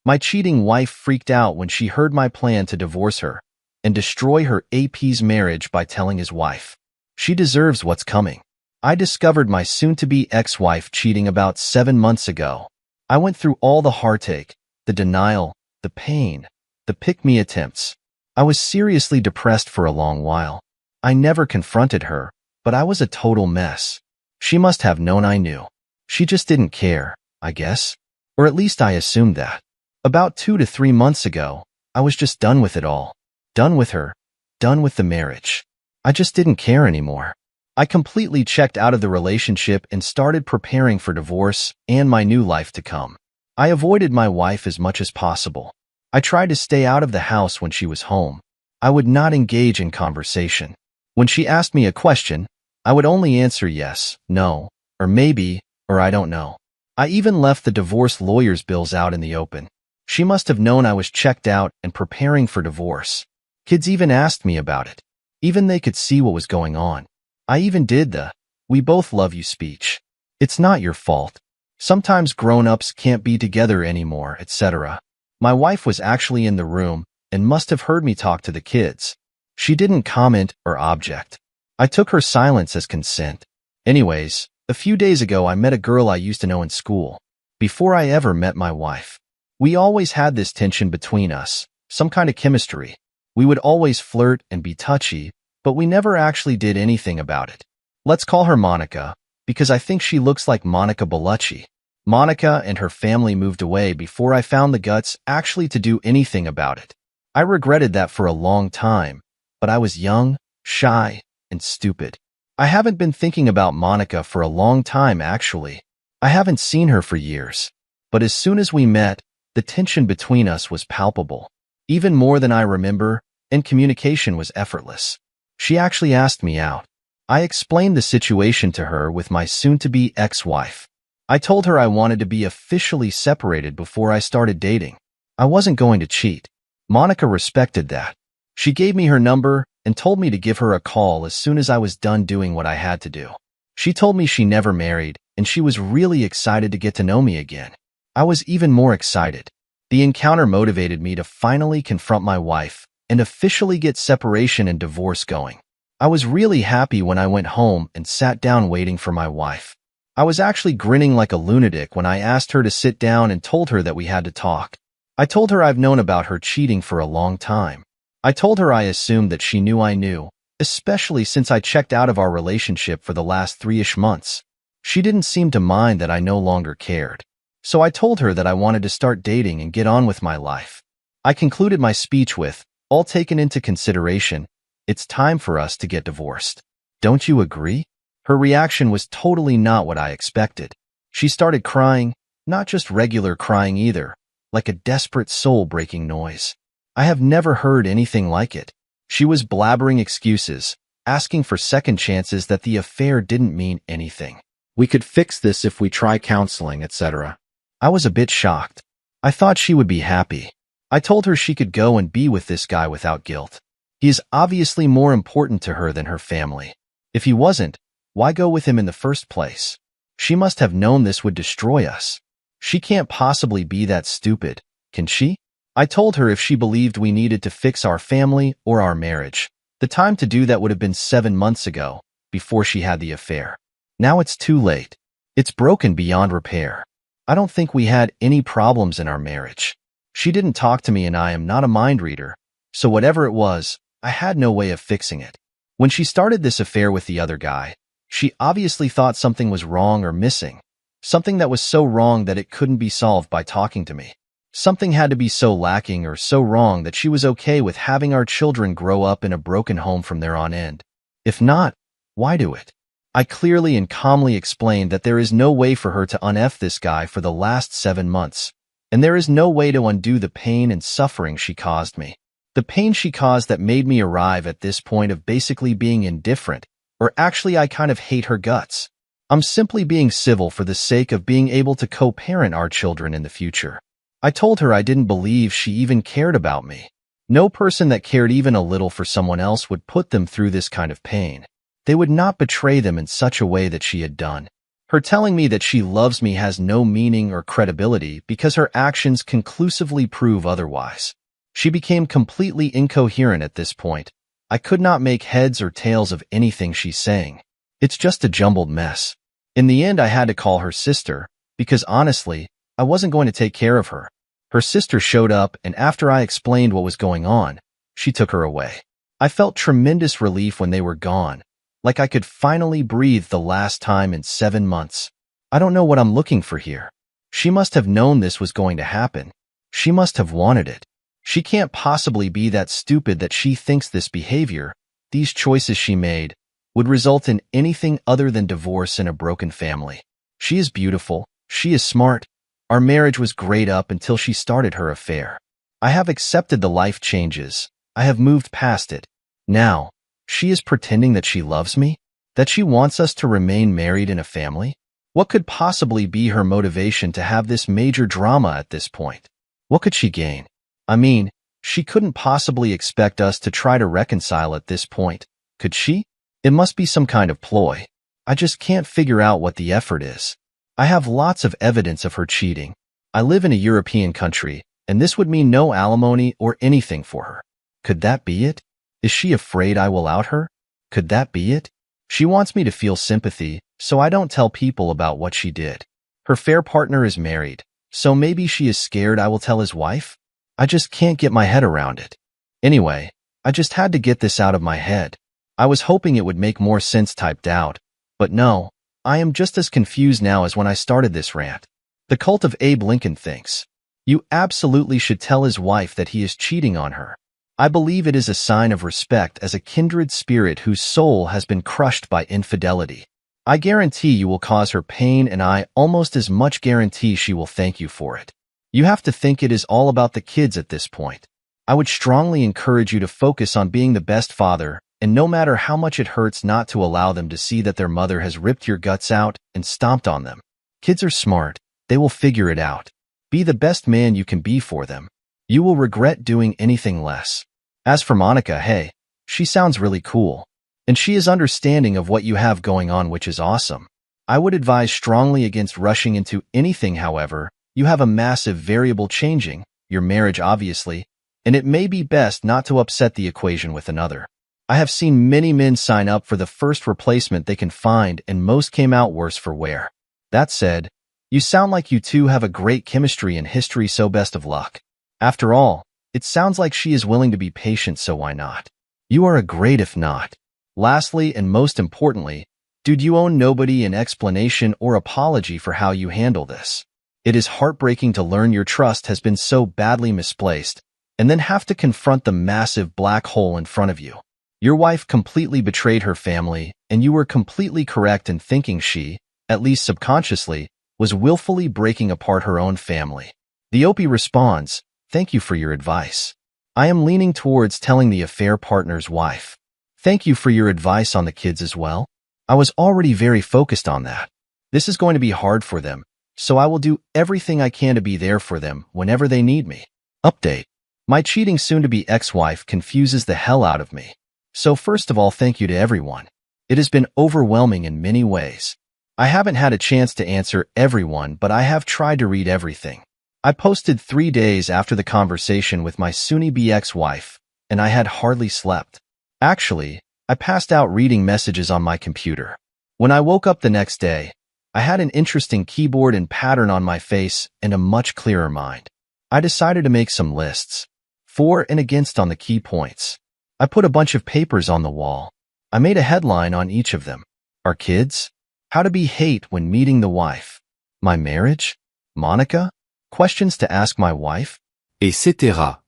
My cheating wife freaked out when she heard my plan to divorce her and destroy her AP's marriage by telling his wife. She deserves what's coming. I discovered my soon-to-be ex-wife cheating about 7 months ago. I went through all the heartache, the denial, the pain, the pick-me attempts. I was seriously depressed for a long while. I never confronted her, but I was a total mess. She must have known I knew. She just didn't care, I guess. Or at least I assumed that. About 2 to 3 months ago, I was just done with it all. Done with her. Done with the marriage. I just didn't care anymore. I completely checked out of the relationship and started preparing for divorce and my new life to come. I avoided my wife as much as possible. I tried to stay out of the house when she was home. I would not engage in conversation. When she asked me a question, I would only answer yes, no, or maybe, or I don't know. I even left the divorce lawyer's bills out in the open. She must have known I was checked out and preparing for divorce. Kids even asked me about it. Even they could see what was going on. I even did the "we both love you" speech. It's not your fault. Sometimes grown-ups can't be together anymore, etc. My wife was actually in the room and must have heard me talk to the kids. She didn't comment or object. I took her silence as consent. Anyways, a few days ago I met a girl I used to know in school. Before I ever met my wife. We always had this tension between us, some kind of chemistry. We would always flirt and be touchy, but we never actually did anything about it. Let's call her Monica, because I think she looks like Monica Bellucci. Monica and her family moved away before I found the guts actually to do anything about it. I regretted that for a long time, but I was young, shy, and stupid. I haven't been thinking about Monica for a long time actually. I haven't seen her for years. But as soon as we met, the tension between us was palpable. Even more than I remember, and communication was effortless. She actually asked me out. I explained the situation to her with my soon-to-be ex-wife. I told her I wanted to be officially separated before I started dating. I wasn't going to cheat. Monica respected that. She gave me her number and told me to give her a call as soon as I was done doing what I had to do. She told me she never married, and she was really excited to get to know me again. I was even more excited. The encounter motivated me to finally confront my wife and officially get separation and divorce going. I was really happy when I went home and sat down waiting for my wife. I was actually grinning like a lunatic when I asked her to sit down and told her that we had to talk. I told her I've known about her cheating for a long time. I told her I assumed that she knew I knew, especially since I checked out of our relationship for the last 3-ish months. She didn't seem to mind that I no longer cared. So I told her that I wanted to start dating and get on with my life. I concluded my speech with, all taken into consideration, it's time for us to get divorced. Don't you agree? Her reaction was totally not what I expected. She started crying, not just regular crying either, like a desperate soul-breaking noise. I have never heard anything like it. She was blabbering excuses, asking for second chances that the affair didn't mean anything. We could fix this if we try counseling, etc. I was a bit shocked. I thought she would be happy. I told her she could go and be with this guy without guilt. He is obviously more important to her than her family. If he wasn't, why go with him in the first place? She must have known this would destroy us. She can't possibly be that stupid, can she? I told her if she believed we needed to fix our family or our marriage, the time to do that would have been 7 months ago, before she had the affair. Now it's too late. It's broken beyond repair. I don't think we had any problems in our marriage. She didn't talk to me and I am not a mind reader, so whatever it was, I had no way of fixing it. When she started this affair with the other guy, she obviously thought something was wrong or missing. Something that was so wrong that it couldn't be solved by talking to me. Something had to be so lacking or so wrong that she was okay with having our children grow up in a broken home from there on end. If not, why do it? I clearly and calmly explained that there is no way for her to un-F this guy for the last 7 months, and there is no way to undo the pain and suffering she caused me. The pain she caused that made me arrive at this point of basically being indifferent, or actually I kind of hate her guts. I'm simply being civil for the sake of being able to co-parent our children in the future. I told her I didn't believe she even cared about me. No person that cared even a little for someone else would put them through this kind of pain. They would not betray them in such a way that she had done. Her telling me that she loves me has no meaning or credibility because her actions conclusively prove otherwise. She became completely incoherent at this point. I could not make heads or tails of anything she's saying. It's just a jumbled mess. In the end, I had to call her sister, because honestly, I wasn't going to take care of her. Her sister showed up, and after I explained what was going on, she took her away. I felt tremendous relief when they were gone, like I could finally breathe the last time in 7 months. I don't know what I'm looking for here. She must have known this was going to happen. She must have wanted it. She can't possibly be that stupid that she thinks this behavior, these choices she made, would result in anything other than divorce and a broken family. She is beautiful. She is smart. Our marriage was great up until she started her affair. I have accepted the life changes. I have moved past it. Now, she is pretending that she loves me? That she wants us to remain married in a family? What could possibly be her motivation to have this major drama at this point? What could she gain? I mean, she couldn't possibly expect us to try to reconcile at this point, could she? It must be some kind of ploy. I just can't figure out what the effort is. I have lots of evidence of her cheating. I live in a European country, and this would mean no alimony or anything for her. Could that be it? Is she afraid I will out her? Could that be it? She wants me to feel sympathy, so I don't tell people about what she did. Her fair partner is married, so maybe she is scared I will tell his wife? I just can't get my head around it. Anyway, I just had to get this out of my head. I was hoping it would make more sense typed out, but no, I am just as confused now as when I started this rant. The cult of Abe Lincoln thinks. You absolutely should tell his wife that he is cheating on her. I believe it is a sign of respect as a kindred spirit whose soul has been crushed by infidelity. I guarantee you will cause her pain, and I almost as much guarantee she will thank you for it. You have to think it is all about the kids at this point. I would strongly encourage you to focus on being the best father, and no matter how much it hurts, not to allow them to see that their mother has ripped your guts out and stomped on them. Kids are smart. They will figure it out. Be the best man you can be for them. You will regret doing anything less. As for Monica, hey, she sounds really cool. And she is understanding of what you have going on, which is awesome. I would advise strongly against rushing into anything, however. You have a massive variable changing, your marriage obviously, and it may be best not to upset the equation with another. I have seen many men sign up for the first replacement they can find, and most came out worse for wear. That said, you sound like you two have a great chemistry and history, so best of luck. After all, it sounds like she is willing to be patient, so why not? You are a great if not. Lastly, and most importantly, dude, you owe nobody an explanation or apology for how you handle this. It is heartbreaking to learn your trust has been so badly misplaced, and then have to confront the massive black hole in front of you. Your wife completely betrayed her family, and you were completely correct in thinking she, at least subconsciously, was willfully breaking apart her own family. The Opie responds, "Thank you for your advice. I am leaning towards telling the affair partner's wife. Thank you for your advice on the kids as well. I was already very focused on that. This is going to be hard for them, so I will do everything I can to be there for them whenever they need me." Update. My cheating soon-to-be ex-wife confuses the hell out of me. So first of all, thank you to everyone. It has been overwhelming in many ways. I haven't had a chance to answer everyone, but I have tried to read everything. I posted 3 days after the conversation with my soon-to-be ex-wife, and I had hardly slept. Actually, I passed out reading messages on my computer. When I woke up the next day, I had an interesting keyboard and pattern on my face and a much clearer mind. I decided to make some lists, for and against on the key points. I put a bunch of papers on the wall. I made a headline on each of them. Our kids? How to be hate when meeting the wife? My marriage? Monica? Questions to ask my wife? Etc.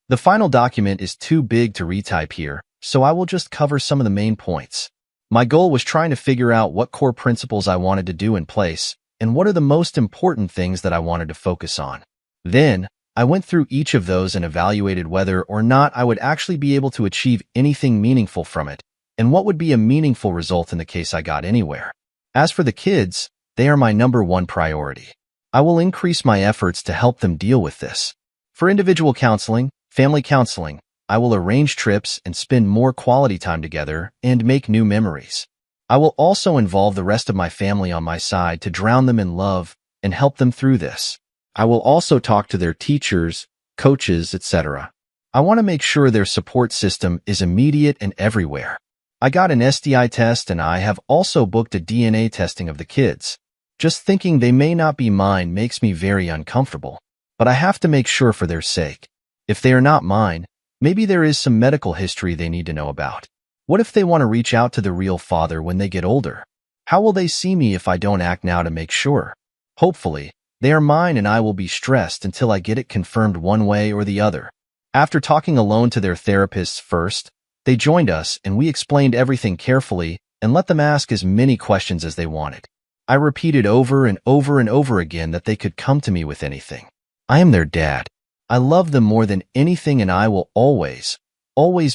The final document is too big to retype here, so I will just cover some of the main points. My goal was trying to figure out what core principles I wanted to do in place, and what are the most important things that I wanted to focus on. Then, I went through each of those and evaluated whether or not I would actually be able to achieve anything meaningful from it, and what would be a meaningful result in the case I got anywhere. As for the kids, they are my #1 priority. I will increase my efforts to help them deal with this. For individual counseling, family counseling, I will arrange trips and spend more quality time together and make new memories. I will also involve the rest of my family on my side to drown them in love and help them through this. I will also talk to their teachers, coaches, etc. I want to make sure their support system is immediate and everywhere. I got an STI test and I have also booked a DNA testing of the kids. Just thinking they may not be mine makes me very uncomfortable, but I have to make sure for their sake. If they are not mine, maybe there is some medical history they need to know about. What if they want to reach out to the real father when they get older? How will they see me if I don't act now to make sure? Hopefully, they are mine and I will be stressed until I get it confirmed one way or the other. After talking alone to their therapists first, they joined us and we explained everything carefully and let them ask as many questions as they wanted. I repeated over and over and over again that they could come to me with anything. I am their dad. I love them more than anything and I will always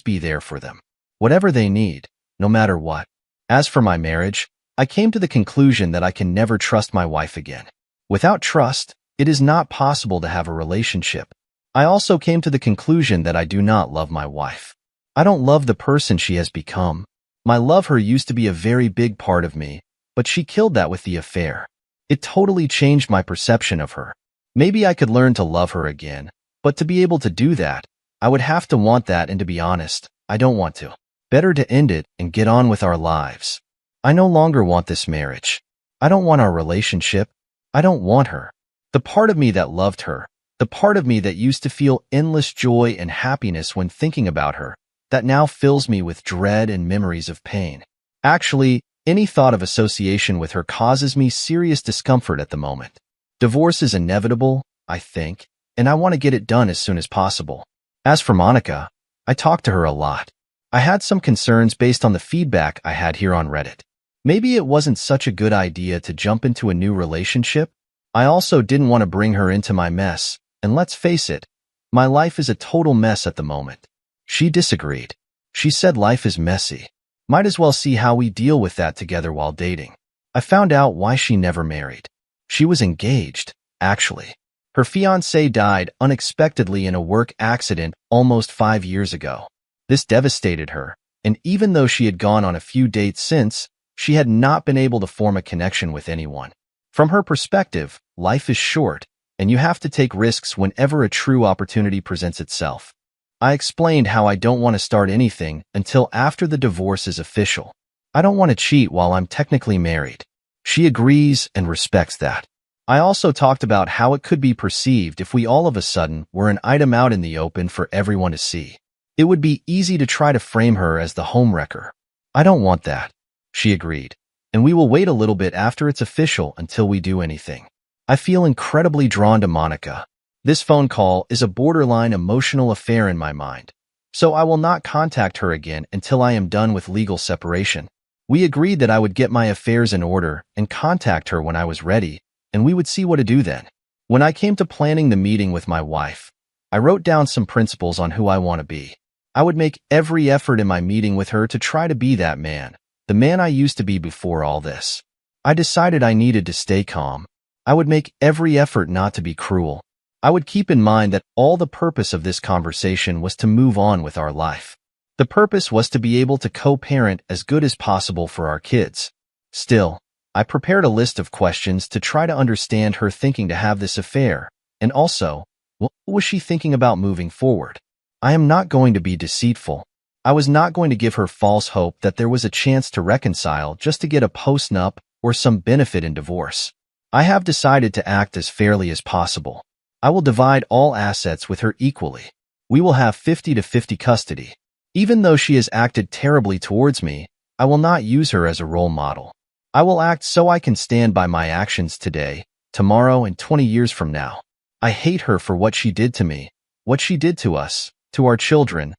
be there for them. Whatever they need, no matter what. As for my marriage, I came to the conclusion that I can never trust my wife again. Without trust, it is not possible to have a relationship. I also came to the conclusion that I do not love my wife. I don't love the person she has become. My love her used to be a very big part of me, but she killed that with the affair. It totally changed my perception of her. Maybe I could learn to love her again, but to be able to do that, I would have to want that, and to be honest, I don't want to. Better to end it and get on with our lives. I no longer want this marriage. I don't want our relationship. I don't want her. The part of me that loved her, the part of me that used to feel endless joy and happiness when thinking about her, that now fills me with dread and memories of pain. Actually, any thought of association with her causes me serious discomfort at the moment. Divorce is inevitable, I think, and I want to get it done as soon as possible. As for Monica, I talked to her a lot. I had some concerns based on the feedback I had here on Reddit. Maybe it wasn't such a good idea to jump into a new relationship. I also didn't want to bring her into my mess, and let's face it, my life is a total mess at the moment. She disagreed. She said life is messy. Might as well see how we deal with that together while dating. I found out why she never married. She was engaged, actually. Her fiancé died unexpectedly in a work accident almost 5 years ago. This devastated her, and even though she had gone on a few dates since, she had not been able to form a connection with anyone. From her perspective, life is short, and you have to take risks whenever a true opportunity presents itself. I explained how I don't want to start anything until after the divorce is official. I don't want to cheat while I'm technically married. She agrees and respects that. I also talked about how it could be perceived if we all of a sudden were an item out in the open for everyone to see. It would be easy to try to frame her as the homewrecker. I don't want that. She agreed, and we will wait a little bit after it's official until we do anything. I feel incredibly drawn to Monica. This phone call is a borderline emotional affair in my mind, so I will not contact her again until I am done with legal separation. We agreed that I would get my affairs in order and contact her when I was ready, and we would see what to do then. When I came to planning the meeting with my wife, I wrote down some principles on who I want to be. I would make every effort in my meeting with her to try to be that man, the man I used to be before all this. I decided I needed to stay calm. I would make every effort not to be cruel. I would keep in mind that all the purpose of this conversation was to move on with our life. The purpose was to be able to co-parent as good as possible for our kids. Still, I prepared a list of questions to try to understand her thinking to have this affair, and also, what was she thinking about moving forward? I am not going to be deceitful. I was not going to give her false hope that there was a chance to reconcile just to get a post-nup or some benefit in divorce. I have decided to act as fairly as possible. I will divide all assets with her equally. We will have 50-50 custody. Even though she has acted terribly towards me, I will not use her as a role model. I will act so I can stand by my actions today, tomorrow, and 20 years from now. I hate her for what she did to me, what she did to us, to our children,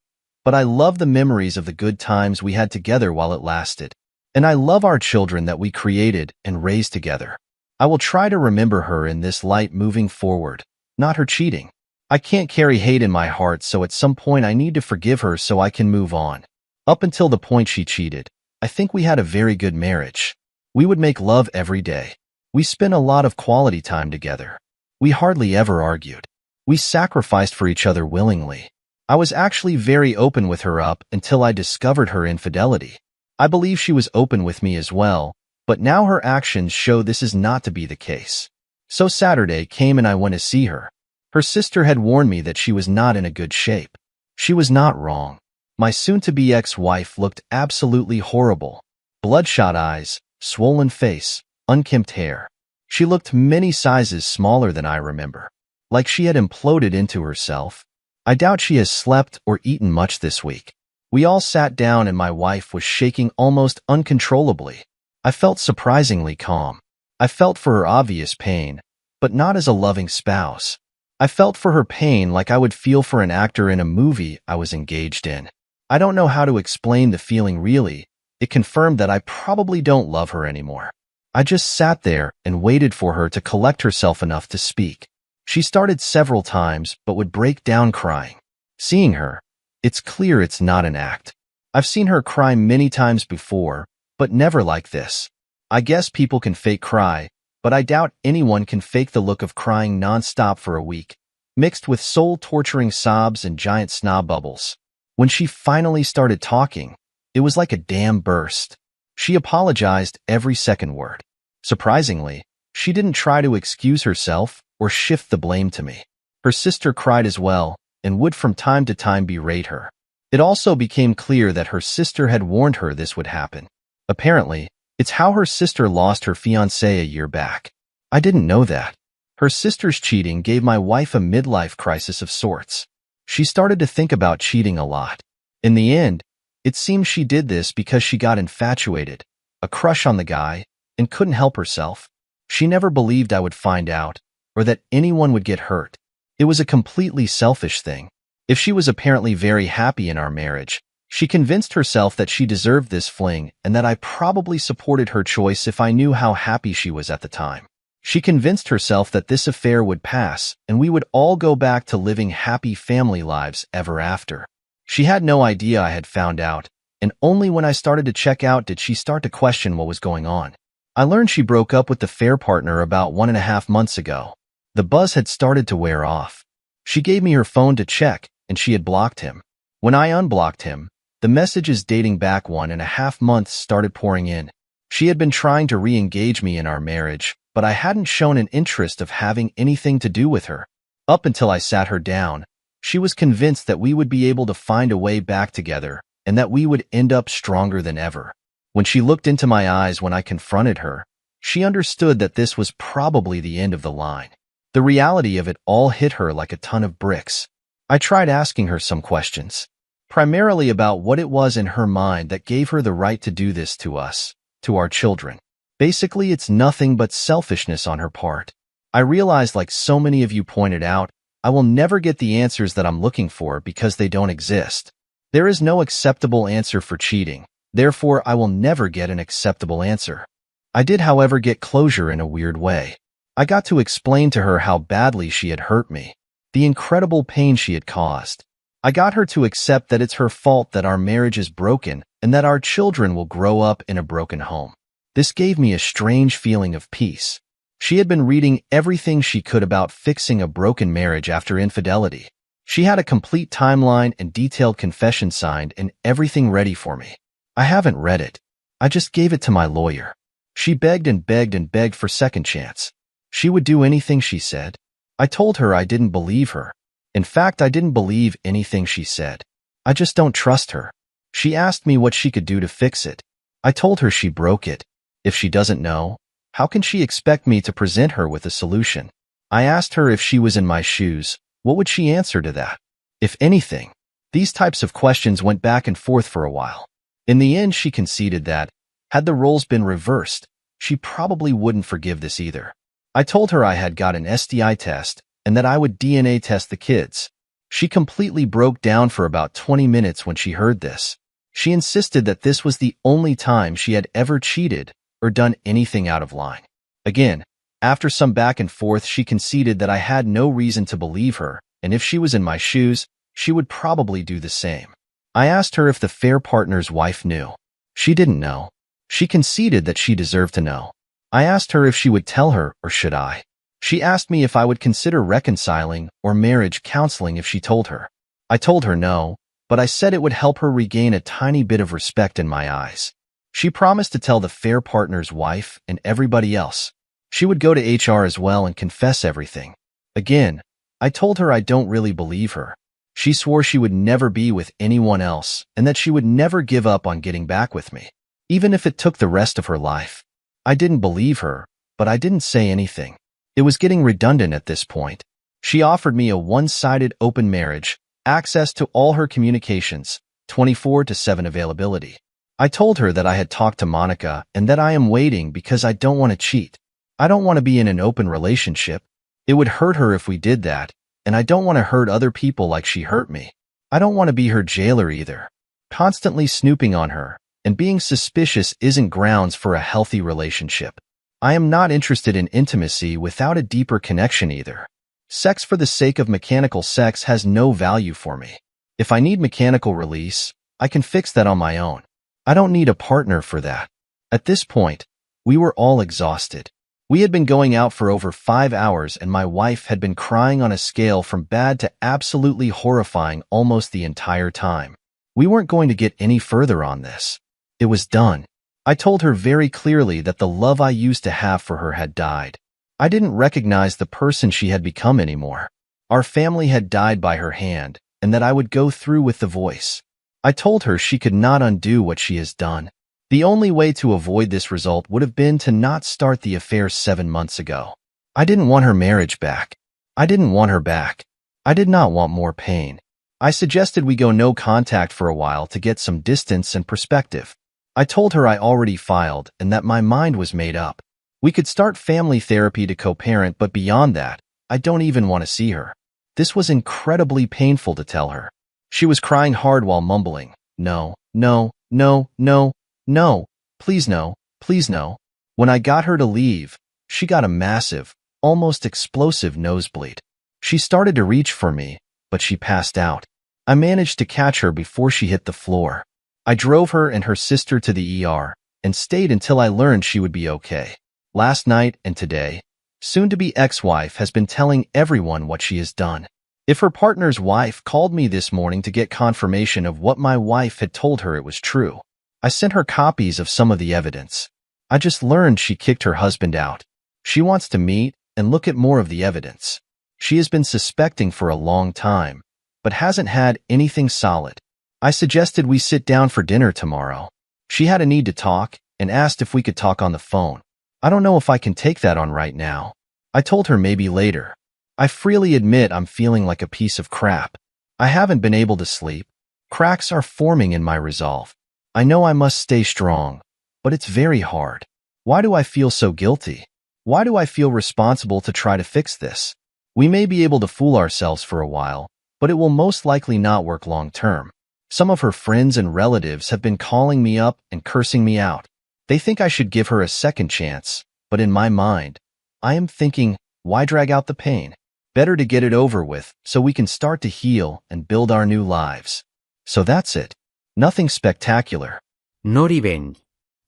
but I love the memories of the good times we had together while it lasted. And I love our children that we created and raised together. I will try to remember her in this light moving forward, not her cheating. I can't carry hate in my heart, so at some point I need to forgive her so I can move on. Up until the point she cheated, I think we had a very good marriage. We would make love every day. We spent a lot of quality time together. We hardly ever argued. We sacrificed for each other willingly. I was actually very open with her up until I discovered her infidelity. I believe she was open with me as well, but now her actions show this is not to be the case. So Saturday came and I went to see her. Her sister had warned me that she was not in a good shape. She was not wrong. My soon-to-be ex-wife looked absolutely horrible. Bloodshot eyes, swollen face, unkempt hair. She looked many sizes smaller than I remember, like she had imploded into herself. I doubt she has slept or eaten much this week. We all sat down and my wife was shaking almost uncontrollably. I felt surprisingly calm. I felt for her obvious pain, but not as a loving spouse. I felt for her pain like I would feel for an actor in a movie I was engaged in. I don't know how to explain the feeling really. It confirmed that I probably don't love her anymore. I just sat there and waited for her to collect herself enough to speak. She started several times but would break down crying. Seeing her, it's clear it's not an act. I've seen her cry many times before, but never like this. I guess people can fake cry, but I doubt anyone can fake the look of crying nonstop for a week, mixed with soul-torturing sobs and giant snot bubbles. When she finally started talking, it was like a dam burst. She apologized every second word. Surprisingly, she didn't try to excuse herself or shift the blame to me. Her sister cried as well and would from time to time berate her. It also became clear that her sister had warned her this would happen. Apparently, it's how her sister lost her fiancé a year back. I didn't know that. Her sister's cheating gave my wife a midlife crisis of sorts. She started to think about cheating a lot. In the end, it seems she did this because she got infatuated, a crush on the guy, and couldn't help herself. She never believed I would find out, or that anyone would get hurt. It was a completely selfish thing. If she was apparently very happy in our marriage, she convinced herself that she deserved this fling and that I probably supported her choice if I knew how happy she was at the time. She convinced herself that this affair would pass and we would all go back to living happy family lives ever after. She had no idea I had found out, and only when I started to check out did she start to question what was going on. I learned she broke up with the affair partner about 1.5 months ago. The buzz had started to wear off. She gave me her phone to check, and she had blocked him. When I unblocked him, the messages dating back 1.5 months started pouring in. She had been trying to re-engage me in our marriage, but I hadn't shown an interest of having anything to do with her. Up until I sat her down, she was convinced that we would be able to find a way back together and that we would end up stronger than ever. When she looked into my eyes when I confronted her, she understood that this was probably the end of the line. The reality of it all hit her like a ton of bricks. I tried asking her some questions, primarily about what it was in her mind that gave her the right to do this to us, to our children. Basically, it's nothing but selfishness on her part. I realized, like so many of you pointed out, I will never get the answers that I'm looking for because they don't exist. There is no acceptable answer for cheating. Therefore, I will never get an acceptable answer. I did, however, get closure in a weird way. I got to explain to her how badly she had hurt me, the incredible pain she had caused. I got her to accept that it's her fault that our marriage is broken and that our children will grow up in a broken home. This gave me a strange feeling of peace. She had been reading everything she could about fixing a broken marriage after infidelity. She had a complete timeline and detailed confession signed and everything ready for me. I haven't read it. I just gave it to my lawyer. She begged and begged and begged for second chance. She would do anything, she said. I told her I didn't believe her. In fact, I didn't believe anything she said. I just don't trust her. She asked me what she could do to fix it. I told her she broke it. If she doesn't know, how can she expect me to present her with a solution? I asked her if she was in my shoes, what would she answer to that? If anything, these types of questions went back and forth for a while. In the end, she conceded that, had the roles been reversed, she probably wouldn't forgive this either. I told her I had got an STI test and that I would DNA test the kids. She completely broke down for about 20 minutes when she heard this. She insisted that this was the only time she had ever cheated or done anything out of line. Again, after some back and forth, she conceded that I had no reason to believe her, and if she was in my shoes, she would probably do the same. I asked her if the affair partner's wife knew. She didn't know. She conceded that she deserved to know. I asked her if she would tell her or should I. She asked me if I would consider reconciling or marriage counseling if she told her. I told her no, but I said it would help her regain a tiny bit of respect in my eyes. She promised to tell the fair partner's wife and everybody else. She would go to HR as well and confess everything. Again, I told her I don't really believe her. She swore she would never be with anyone else and that she would never give up on getting back with me, even if it took the rest of her life. I didn't believe her, but I didn't say anything. It was getting redundant at this point. She offered me a one-sided open marriage, access to all her communications, 24/7 availability. I told her that I had talked to Monica and that I am waiting because I don't want to cheat. I don't want to be in an open relationship. It would hurt her if we did that, and I don't want to hurt other people like she hurt me. I don't want to be her jailer either. Constantly snooping on her and being suspicious isn't grounds for a healthy relationship. I am not interested in intimacy without a deeper connection either. Sex for the sake of mechanical sex has no value for me. If I need mechanical release, I can fix that on my own. I don't need a partner for that. At this point, we were all exhausted. We had been going out for over 5 hours and my wife had been crying on a scale from bad to absolutely horrifying almost the entire time. We weren't going to get any further on this. It was done. I told her very clearly that the love I used to have for her had died. I didn't recognize the person she had become anymore. Our family had died by her hand, and that I would go through with the voice. I told her she could not undo what she has done. The only way to avoid this result would have been to not start the affair 7 months ago. I didn't want her marriage back. I didn't want her back. I did not want more pain. I suggested we go no contact for a while to get some distance and perspective. I told her I already filed and that my mind was made up. We could start family therapy to co-parent, but beyond that, I don't even want to see her. This was incredibly painful to tell her. She was crying hard while mumbling, "No, no, no, no, no, please no, please no." When I got her to leave, she got a massive, almost explosive nosebleed. She started to reach for me, but she passed out. I managed to catch her before she hit the floor. I drove her and her sister to the ER and stayed until I learned she would be okay. Last night and today, soon-to-be ex-wife has been telling everyone what she has done. If her partner's wife called me this morning to get confirmation of what my wife had told her, it was true. I sent her copies of some of the evidence. I just learned she kicked her husband out. She wants to meet and look at more of the evidence. She has been suspecting for a long time, but hasn't had anything solid. I suggested we sit down for dinner tomorrow. She had a need to talk and asked if we could talk on the phone. I don't know if I can take that on right now. I told her maybe later. I freely admit I'm feeling like a piece of crap. I haven't been able to sleep. Cracks are forming in my resolve. I know I must stay strong, but it's very hard. Why do I feel so guilty? Why do I feel responsible to try to fix this? We may be able to fool ourselves for a while, but it will most likely not work long term. Some of her friends and relatives have been calling me up and cursing me out. They think I should give her a second chance, but in my mind, I am thinking, why drag out the pain? Better to get it over with so we can start to heal and build our new lives. So that's it. Nothing spectacular. No revenge.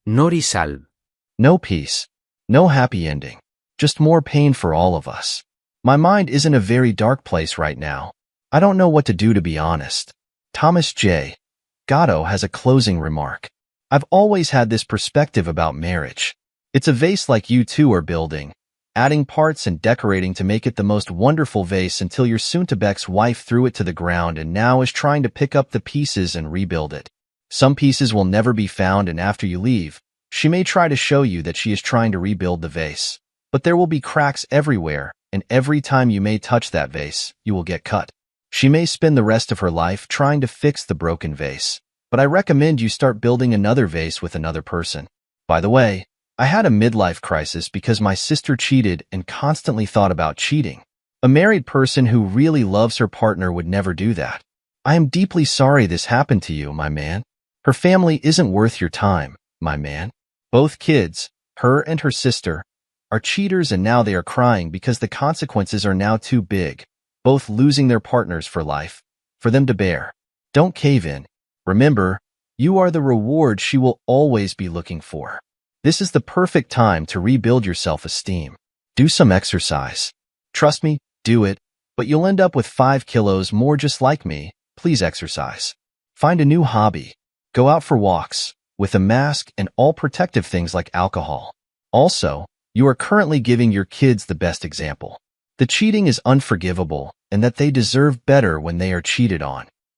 No resolve. No peace. No happy ending. Just more pain for all of us. My mind is in a very dark place right now. I don't know what to do, to be honest. Thomas J. Gatto has a closing remark. I've always had this perspective about marriage. It's a vase like you two are building, adding parts and decorating to make it the most wonderful vase until your soon-to-be's wife threw it to the ground and now is trying to pick up the pieces and rebuild it. Some pieces will never be found, and after you leave, she may try to show you that she is trying to rebuild the vase. But there will be cracks everywhere, and every time you may touch that vase, you will get cut. She may spend the rest of her life trying to fix the broken vase, but I recommend you start building another vase with another person. By the way, I had a midlife crisis because my sister cheated and constantly thought about cheating. A married person who really loves her partner would never do that. I am deeply sorry this happened to you, my man. Her family isn't worth your time, my man. Both kids, her and her sister, are cheaters, and now they are crying because the consequences are now too big, both losing their partners for life, for them to bear. Don't cave in. Remember, you are the reward she will always be looking for. This is the perfect time to rebuild your self-esteem. Do some exercise. Trust me, do it, but you'll end up with 5 kilos more just like me. Please exercise. Find a new hobby. Go out for walks. with a mask and all protective things like alcohol. Also, you are currently giving your kids the best example. The cheating is unforgivable and that they deserve better when they are cheated on.